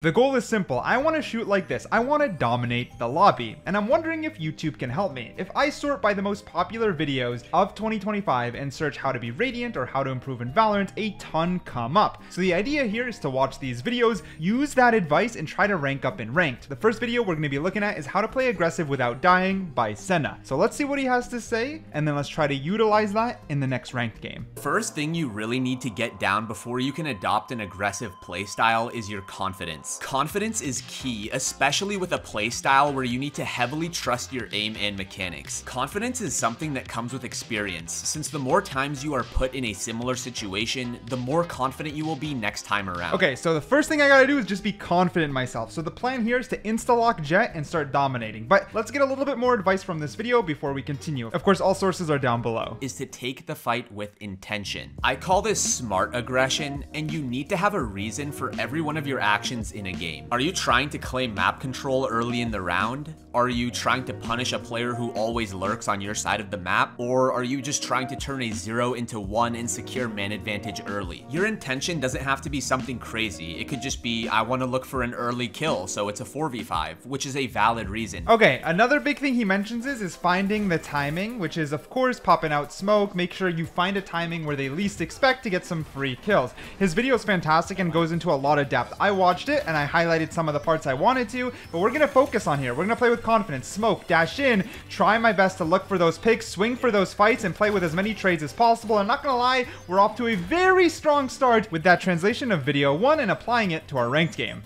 The goal is simple. I want to shoot like this. I want to dominate the lobby. And I'm wondering if YouTube can help me. If I sort by the most popular videos of 2025 and search how to be Radiant or how to improve in Valorant, a ton come up. So the idea here is to watch these videos, use that advice, and try to rank up in ranked. The first video we're going to be looking at is how to play aggressive without dying by Senna. So let's see what he has to say, and then let's try to utilize that in the next ranked game. First thing you really need to get down before you can adopt an aggressive playstyle is your confidence. Confidence is key, especially with a playstyle where you need to heavily trust your aim and mechanics. Confidence is something that comes with experience, since the more times you are put in a similar situation, the more confident you will be next time around. Okay, so the first thing I gotta do is just be confident in myself. So the plan here is to insta-lock Jet and start dominating. But let's get a little bit more advice from this video before we continue. Of course, all sources are down below. Is to take the fight with intention. I call this smart aggression, and you need to have a reason for every one of your actions in a game. Are you trying to claim map control early in the round? Are you trying to punish a player who always lurks on your side of the map? Or are you just trying to turn a 0 into 1 and secure man advantage early? Your intention doesn't have to be something crazy. It could just be, I want to look for an early kill, so it's a 4v5, which is a valid reason. Okay, another big thing he mentions is finding the timing, which is of course popping out smoke. Make sure you find a timing where they least expect to get some free kills. His video is fantastic and goes into a lot of depth. I watched it and I highlighted some of the parts I wanted to, but we're gonna focus on here. We're gonna play with confidence, smoke, dash in, try my best to look for those picks, swing for those fights, and play with as many trades as possible. I'm not gonna lie, we're off to a very strong start with that translation of video 1 and applying it to our ranked game.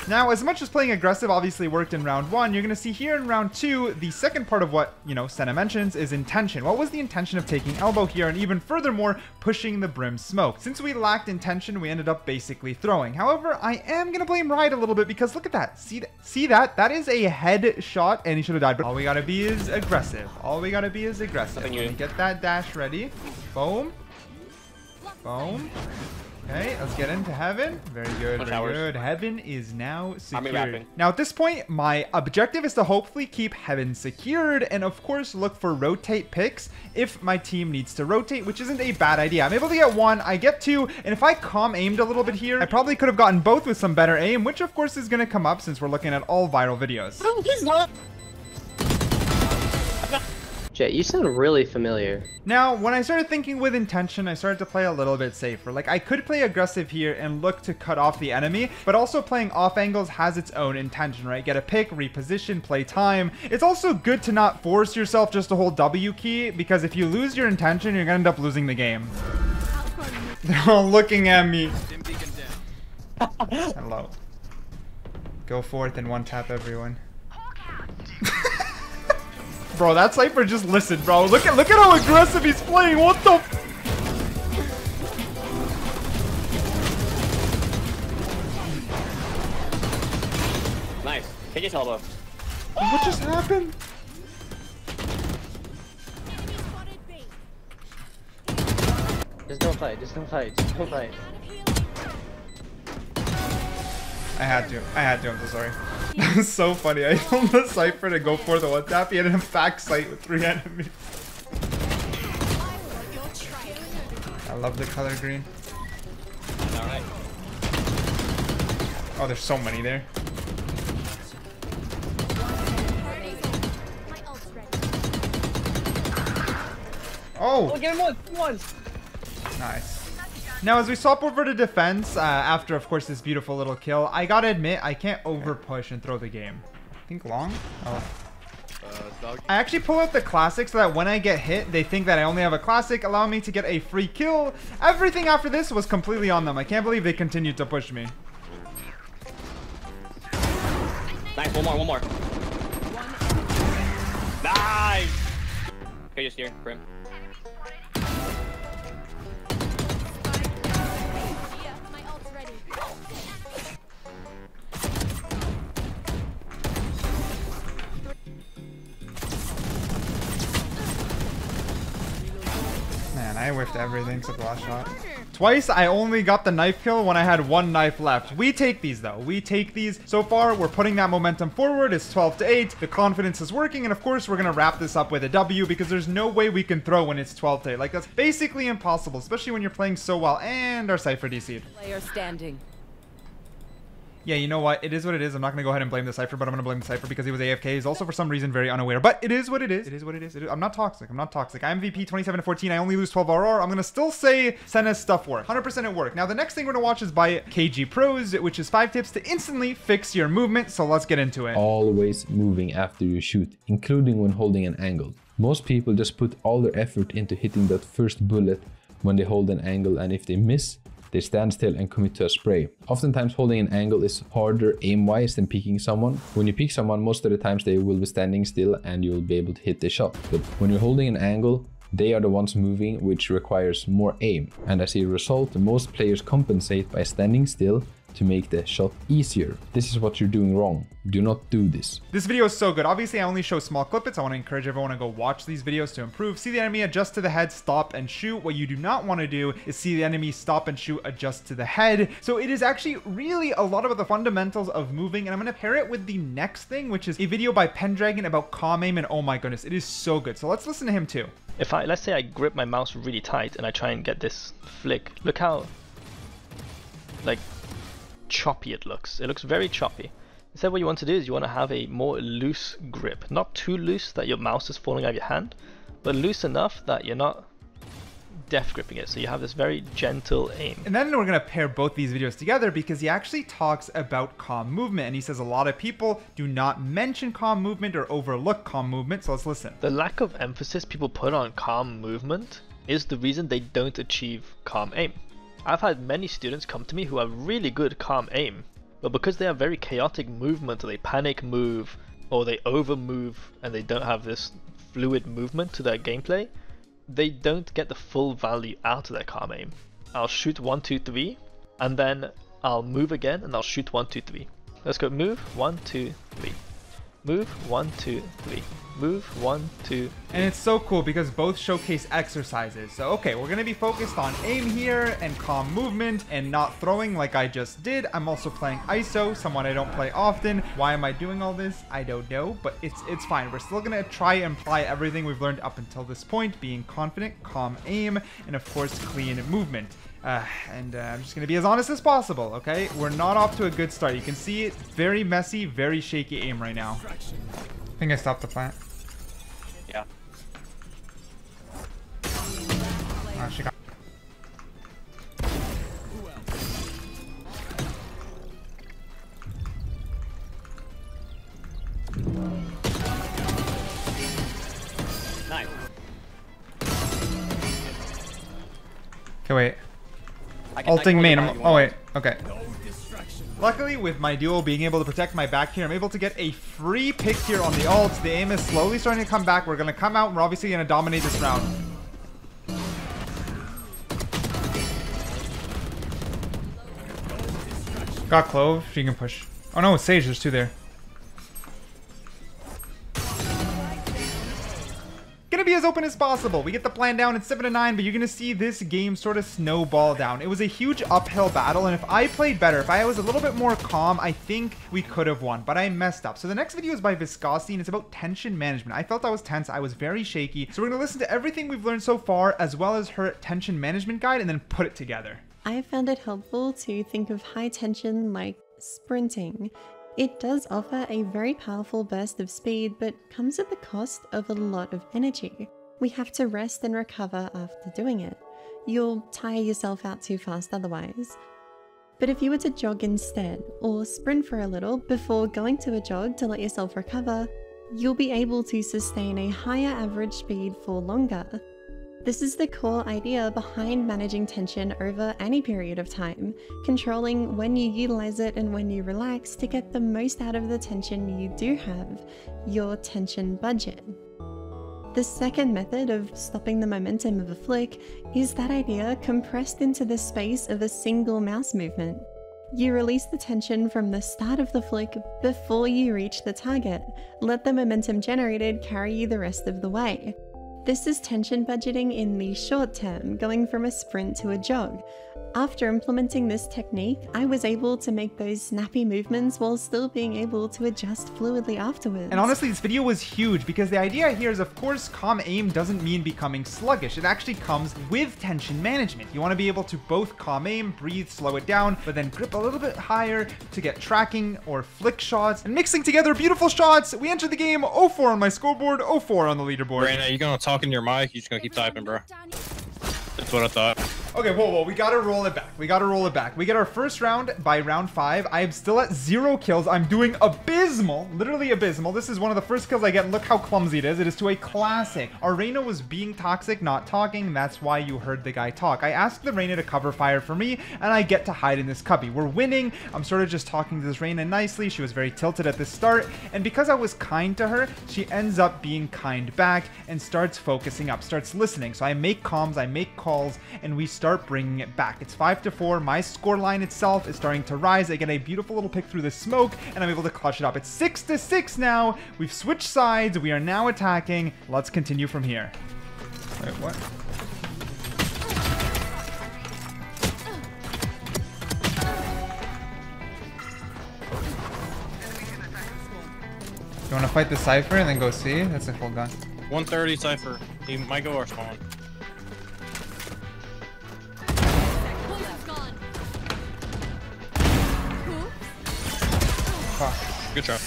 Now, as much as playing aggressive obviously worked in round 1, you're going to see here in round 2, the second part of what, Senna mentions is intention. What was the intention of taking elbow here, and even furthermore, pushing the brim smoke? Since we lacked intention, we ended up basically throwing. However, I am going to blame Riot a little bit because look at that. See that? That is a head shot, and he should have died. But all we got to be is aggressive. All we got to be is aggressive. Let me get that dash ready. Boom. Boom. Okay, let's get into heaven. Very good, very good. Heaven is now secured. Now at this point, my objective is to hopefully keep heaven secured and of course look for rotate picks if my team needs to rotate, which isn't a bad idea. I'm able to get 1, I get 2, and if I aimed a little bit here, I probably could have gotten both with some better aim, which of course is going to come up since we're looking at all viral videos. Oh, he's not. Jet, you sound really familiar. Now, when I started thinking with intention, I started to play a little bit safer. Like, I could play aggressive here and look to cut off the enemy, but also playing off angles has its own intention, right? Get a pick, reposition, play time. It's also good to not force yourself just to hold W key, because if you lose your intention, you're gonna end up losing the game. They're all looking at me. Hello. Go forth and one tap everyone. Bro, that Cypher just listened, bro. Look at how aggressive he's playing. What the? Nice. Hit his elbow. What just happened? Just don't fight. Just don't fight. Just don't fight. I had to. I'm so sorry. That was so funny. I told the Cypher to go for the one tap. He had a back sight with 3 enemies. I love the color green. Alright. Oh, there's so many there. Oh! Give him one! Nice. Now, as we swap over to defense, after, of course, this beautiful little kill, I gotta admit, I can't over push and throw the game. I think long? Oh. I actually pull out the classic so that when I get hit, they think that I only have a classic, allowing me to get a free kill. Everything after this was completely on them. I can't believe they continued to push me. Nice, one more. Nice! Okay, just here, Brim. Man, I whiffed everything except the last shot. Twice, I only got the knife kill when I had one knife left. We take these, though. We take these. So far, we're putting that momentum forward. It's 12-8. The confidence is working. And of course, we're going to wrap this up with a W because there's no way we can throw when it's 12-8. Like, that's basically impossible, especially when you're playing so well. And our Cypher DC'd. Player standing. Yeah, you know what? It is what it is. I'm not going to go ahead and blame the Cypher, but I'm going to blame the Cypher because he was AFK. He's also, for some reason, very unaware. But it is what it is. It is what it is. I'm not toxic. I'm not toxic. I'm MVP 27-14. I only lose 12 RR. I'm going to still say Senna's stuff worked. 100% it worked. Now, the next thing we're going to watch is by KG Pros, which is 5 tips to instantly fix your movement. So let's get into it. Always moving after you shoot, including when holding an angle. Most people just put all their effort into hitting that first bullet when they hold an angle, and if they miss, they stand still and commit to a spray. Oftentimes holding an angle is harder aim-wise than peeking someone. When you peek someone, most of the times they will be standing still and you'll be able to hit the shot. But when you're holding an angle, they are the ones moving, which requires more aim. And as a result, most players compensate by standing still to make the shot easier. This is what you're doing wrong. Do not do this. This video is so good. Obviously, I only show small clippets. I want to encourage everyone to go watch these videos to improve. See the enemy, adjust to the head, stop and shoot. What you do not want to do is see the enemy, stop and shoot, adjust to the head. So it is actually really a lot of the fundamentals of moving, and I'm going to pair it with the next thing, which is a video by Pendragon about calm aim, and oh my goodness, it is so good. So let's listen to him too. If let's say I grip my mouse really tight and I try and get this flick, look how like choppy it looks. It looks very choppy. Instead, what you want to do is you want to have a more loose grip. Not too loose that your mouse is falling out of your hand, but loose enough that you're not death gripping it. So you have this very gentle aim. And then we're going to pair both these videos together because he actually talks about calm movement. And he says a lot of people do not mention calm movement or overlook calm movement. So let's listen. The lack of emphasis people put on calm movement is the reason they don't achieve calm aim. I've had many students come to me who have really good calm aim, but because they have very chaotic movement, or they panic move, or they over move, and they don't have this fluid movement to their gameplay, they don't get the full value out of their calm aim. I'll shoot 1, 2, 3, and then I'll move again, and I'll shoot 1, 2, 3. Let's go move, 1, 2, 3. Move, 1, 2, 3. Move, 1, 2, 3. And it's so cool because both showcase exercises. So, okay, we're going to be focused on aim here and calm movement and not throwing like I just did. I'm also playing ISO, someone I don't play often. Why am I doing all this? I don't know, but it's fine. We're still going to try and apply everything we've learned up until this point, being confident, calm aim, and of course, clean movement. I'm just going to be as honest as possible, okay? We're not off to a good start. You can see it, very messy, very shaky aim right now. I think I stopped the plant. Yeah. She got... Nice. Okay, wait. I can Ulting hold main. it down if you Oh, want. wait. Okay. Luckily, with my duo being able to protect my back here, I'm able to get a free pick here on the ult. The aim is slowly starting to come back. We're going to come out, and we're obviously going to dominate this round. Got Clove. She can push. Oh no, it's Sage. There's two there. Gonna be as open as possible. We get the plan down. It's 7-9, but you're gonna see this game sort of snowball down. It was a huge uphill battle, and if I played better, if I was a little bit more calm, I think we could have won, but I messed up. So the next video is by Viscosity, and it's about tension management. I felt I was tense. I was very shaky. So we're gonna listen to everything we've learned so far, as well as her tension management guide, and then put it together. I found it helpful to think of high tension like sprinting. It does offer a very powerful burst of speed, but comes at the cost of a lot of energy. We have to rest and recover after doing it. You'll tire yourself out too fast otherwise. But if you were to jog instead, or sprint for a little before going to a jog to let yourself recover, you'll be able to sustain a higher average speed for longer. This is the core idea behind managing tension over any period of time, controlling when you utilize it and when you relax to get the most out of the tension you do have, your tension budget. The second method of stopping the momentum of a flick is that idea compressed into the space of a single mouse movement. You release the tension from the start of the flick before you reach the target. Let the momentum generated carry you the rest of the way. This is tension budgeting in the short term, going from a sprint to a jog. After implementing this technique, I was able to make those snappy movements while still being able to adjust fluidly afterwards. And honestly, this video was huge because the idea here is, of course, calm aim doesn't mean becoming sluggish. It actually comes with tension management. You want to be able to both calm aim, breathe, slow it down, but then grip a little bit higher to get tracking or flick shots. And mixing together beautiful shots, we enter the game 0-4 on my scoreboard, 0-4 on the leaderboard. Raina, you gonna talk in your mic? You just gonna keep typing, bro. That's what I thought. Okay, whoa, we gotta roll it back. We gotta roll it back. We get our first round by round 5. I am still at 0 kills. I'm doing abysmal, literally abysmal. This is one of the first kills I get, and look how clumsy it is. It is to a classic. Our Reina was being toxic, not talking. That's why you heard the guy talk. I asked the Reina to cover fire for me, and I get to hide in this cubby. We're winning. I'm sort of just talking to this Reina nicely. She was very tilted at the start, and because I was kind to her, she ends up being kind back and starts focusing up, starts listening. So I make comms, I make calls, and we start bringing it back. It's 5-4. My score line itself is starting to rise. I get a beautiful little pick through the smoke, and I'm able to clutch it up. It's 6-6 now. We've switched sides. We are now attacking. Let's continue from here. Wait, what? You want to fight the Cypher and then go C? That's a full gun. 130 Cypher. He might go our spawn. Good try.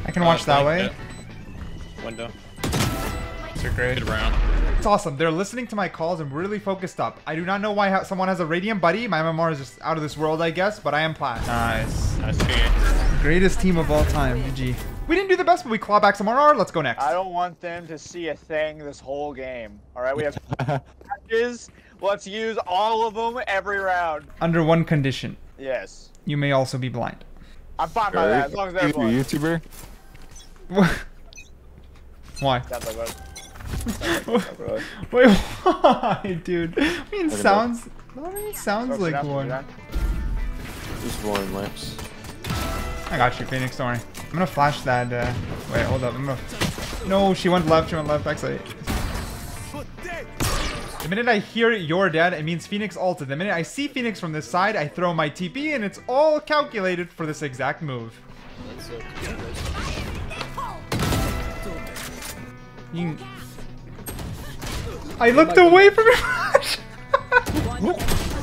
I can watch that way. Window. They're great. Good round. It's awesome. They're listening to my calls and really focused up. I do not know why someone has a Radiant buddy. My MMR is just out of this world, I guess, but I am plat. Nice. Nice game. Greatest team of all time. GG. We didn't do the best, but we claw back some RR. Let's go next. I don't want them to see a thing this whole game. All right, we have matches. Let's use all of them every round. Under one condition. Yes. You may also be blind. I'm fine by that, as long as they're blind. YouTuber? Why? That's like what. Wait, why, dude? I mean, sounds like one. Just one lips. I got you, Phoenix. Don't worry. I'm gonna flash that. Wait, hold up. No, she went left. She went left. Backside. The minute I hear you're dead, it means Phoenix ulted. The minute I see Phoenix from this side, I throw my TP, and it's all calculated for this exact move. I looked away from it.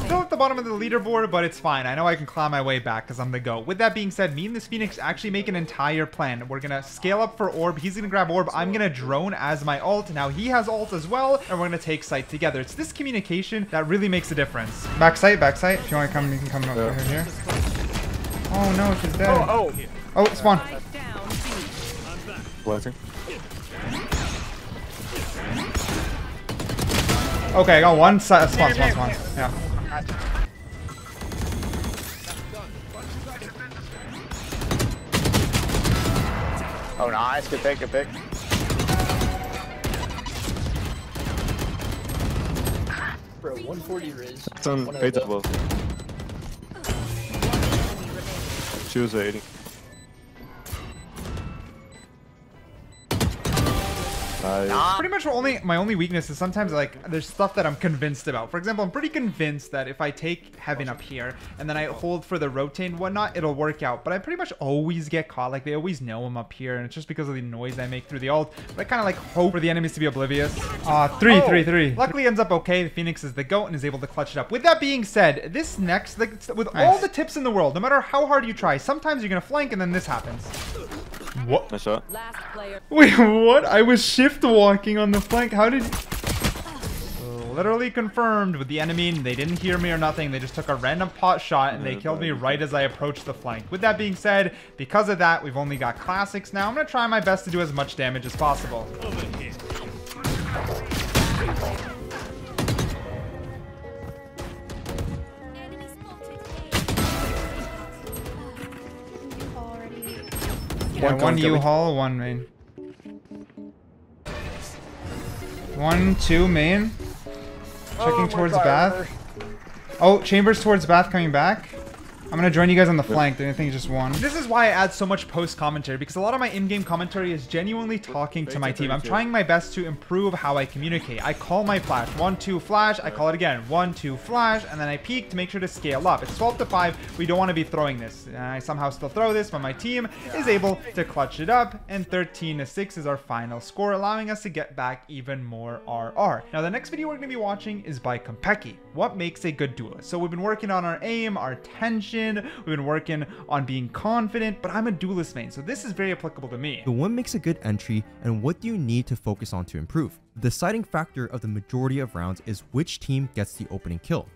Still at the bottom of the leaderboard, but it's fine. I know I can claw my way back because I'm the GOAT. With that being said, me and this Phoenix actually make an entire plan. We're going to scale up for Orb. He's going to grab Orb. I'm going to drone as my ult. Now he has ult as well, and we're going to take site together. It's this communication that really makes a difference. Back site. If you want to come, you can come over here. Oh no, she's dead. Oh, spawn. Blessing. Okay, I got one spawn. Yeah. Oh, nice. Good pick, good pick. Bro, 140 Riz. It's unbeatable. She was 80. Pretty much my only weakness is sometimes like there's stuff that I'm convinced about. For example, I'm pretty convinced that if I take Heaven up here and then I hold for the rotate and whatnot, it'll work out. But I pretty much always get caught. Like they always know I'm up here, and it's just because of the noise I make through the ult. But I kind of like hope for the enemies to be oblivious. 3. Luckily ends up okay. The Phoenix is the GOAT and is able to clutch it up. With that being said, this next, like, with all the tips in the world, no matter how hard you try, sometimes you're gonna flank and then this happens. What? Nice shot. Wait, what? I was shift walking on the flank. How did... Literally confirmed with the enemy. They didn't hear me or nothing. They just took a random pot shot and they killed me right as I approached the flank. With that being said, because of that, we've only got classics now. I'm going to try my best to do as much damage as possible. Yeah, one U-Haul, one main. 1, 2 main. Checking towards bath. Oh, Chambers towards bath coming back. I'm gonna join you guys on the flank. I think just one. This is why I add so much post commentary, because a lot of my in-game commentary is genuinely talking to my team. I'm trying my best to improve how I communicate. I call my flash 1-2 flash. I call it again 1-2 flash, and then I peek to make sure to scale up. It's 12-5. We don't want to be throwing this. I somehow still throw this, but my team is able to clutch it up, and 13-6 is our final score, allowing us to get back even more RR. Now the next video we're going to be watching is by Kompeki. What makes a good duelist? So we've been working on our aim, our tension. We've been working on being confident, but I'm a duelist main, so this is very applicable to me. So what makes a good entry, and what do you need to focus on to improve? The deciding factor of the majority of rounds is which team gets the opening kill,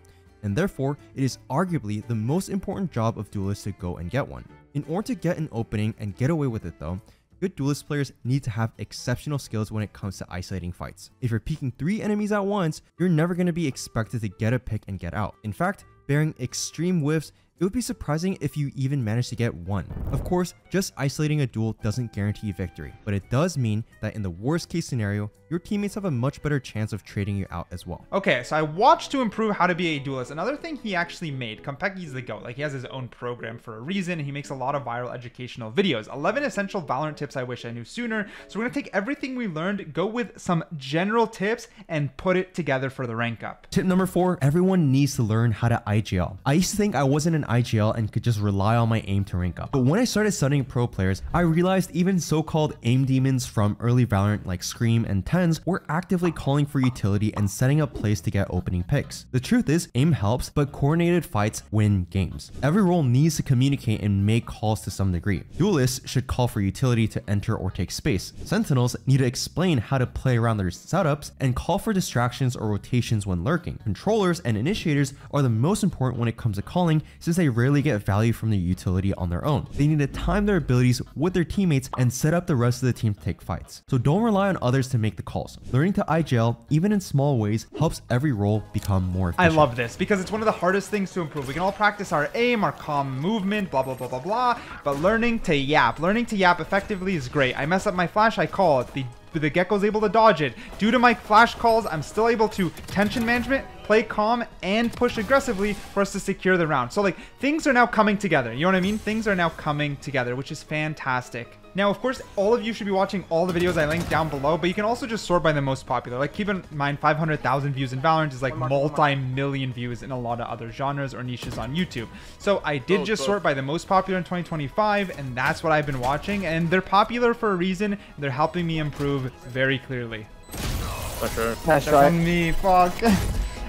and therefore it is arguably the most important job of duelists to go and get one. In order to get an opening and get away with it though, good duelist players need to have exceptional skills when it comes to isolating fights. If you're peeking 3 enemies at once, you're never going to be expected to get a pick and get out. In fact, bearing extreme whiffs, it would be surprising if you even managed to get one. Of course, just isolating a duel doesn't guarantee victory, but it does mean that in the worst case scenario, your teammates have a much better chance of trading you out as well. Okay, so I watched to improve how to be a duelist. Another thing he actually made, Kompeki's the GOAT. Like, he has his own program for a reason, and he makes a lot of viral educational videos. 11 essential Valorant tips I wish I knew sooner. So we're gonna take everything we learned, go with some general tips, and put it together for the rank up. Tip number 4, everyone needs to learn how to IGL. I used to think I wasn't an IGL and could just rely on my aim to rank up. But when I started studying pro players, I realized even so-called aim demons from early Valorant like Scream and Tens were actively calling for utility and setting up plays to get opening picks. The truth is, aim helps, but coordinated fights win games. Every role needs to communicate and make calls to some degree. Duelists should call for utility to enter or take space. Sentinels need to explain how to play around their setups and call for distractions or rotations when lurking. Controllers and initiators are the most important when it comes to calling, since they rarely get value from their utility on their own. They need to time their abilities with their teammates and set up the rest of the team to take fights. So don't rely on others to make the calls. Learning to IGL, even in small ways, helps every role become more efficient. I love this because it's one of the hardest things to improve. We can all practice our aim, our calm movement, blah, blah, blah, blah, blah, but learning to yap effectively is great. I mess up my flash, I call it. The gecko's able to dodge it. Due to my flash calls, I'm still able to tension management, play calm, and push aggressively for us to secure the round. So like, things are now coming together. You know what I mean? Things are now coming together, which is fantastic. Now, of course, all of you should be watching all the videos I linked down below, but you can also just sort by the most popular. Like, keep in mind, 500,000 views in Valorant is like multi-million views in a lot of other genres or niches on YouTube. So I did just sort by the most popular in 2025, and that's what I've been watching. And they're popular for a reason. They're helping me improve very clearly. That's on me, fuck.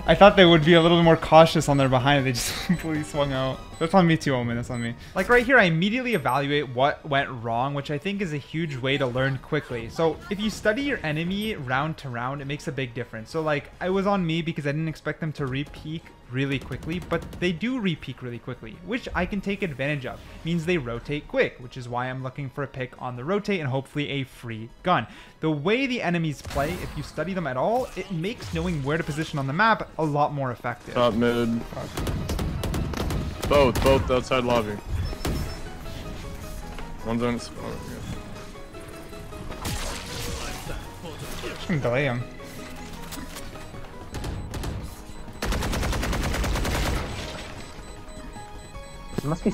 I thought they would be a little bit more cautious on their behind. They just completely swung out. That's on me too, Omen. That's on me. Like right here, I immediately evaluate what went wrong, which I think is a huge way to learn quickly. So if you study your enemy round to round, it makes a big difference. So like, I was on me because I didn't expect them to re-peek really quickly, but they do re-peek really quickly, which I can take advantage of. Means they rotate quick, which is why I'm looking for a pick on the rotate and hopefully a free gun. The way the enemies play, if you study them at all, it makes knowing where to position on the map a lot more effective. Top mid. Both outside lobby. One's on its phone. Just gonna delay him. Must be.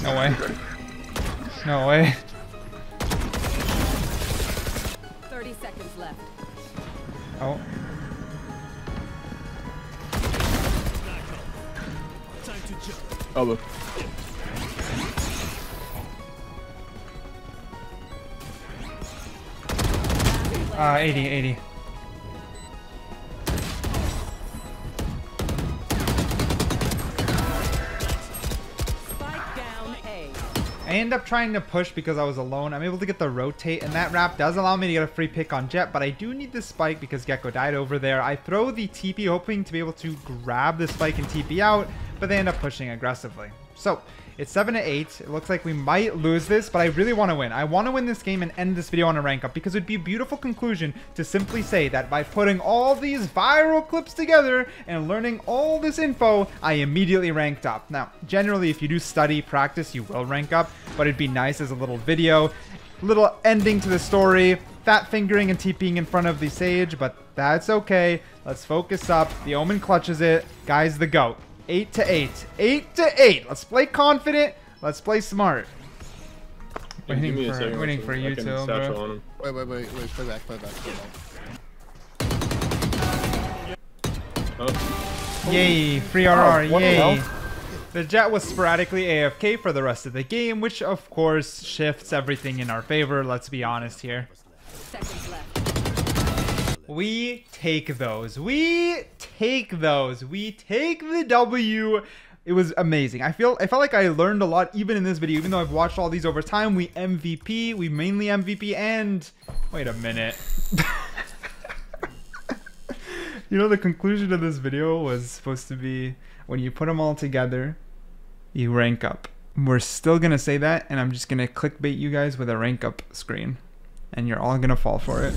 No way. No way. 30 seconds left. Oh. Oh, look. 80. I end up trying to push because I was alone. I'm able to get the rotate, and that wrap does allow me to get a free pick on Jet, but I do need the spike because Gecko died over there. I throw the TP hoping to be able to grab the spike and TP out, but they end up pushing aggressively. So it's 7-8. It looks like we might lose this, but I really want to win. I want to win this game and end this video on a rank up because it would be a beautiful conclusion to simply say that by putting all these viral clips together and learning all this info, I immediately ranked up. Now, generally, if you do study, practice, you will rank up, but it'd be nice as a little video. Little ending to the story. Fat fingering and TPing in front of the Sage, but that's okay. Let's focus up. The Omen clutches it. Guy's the GOAT. 8-8. 8-8. Let's play confident. Let's play smart. Waiting for you two, bro. Wait. Play back. Oh. Yay. Free RR. Yay. The Jet was sporadically AFK for the rest of the game, which of course shifts everything in our favor. Let's be honest here. We take those. We take the W. It was amazing. I felt like I learned a lot even in this video, even though I've watched all these over time. We MVP. We mainly MVP. And wait a minute. You know, the conclusion of this video was supposed to be when you put them all together, you rank up. We're still gonna say that, and I'm just gonna clickbait you guys with a rank up screen, and you're all gonna fall for it.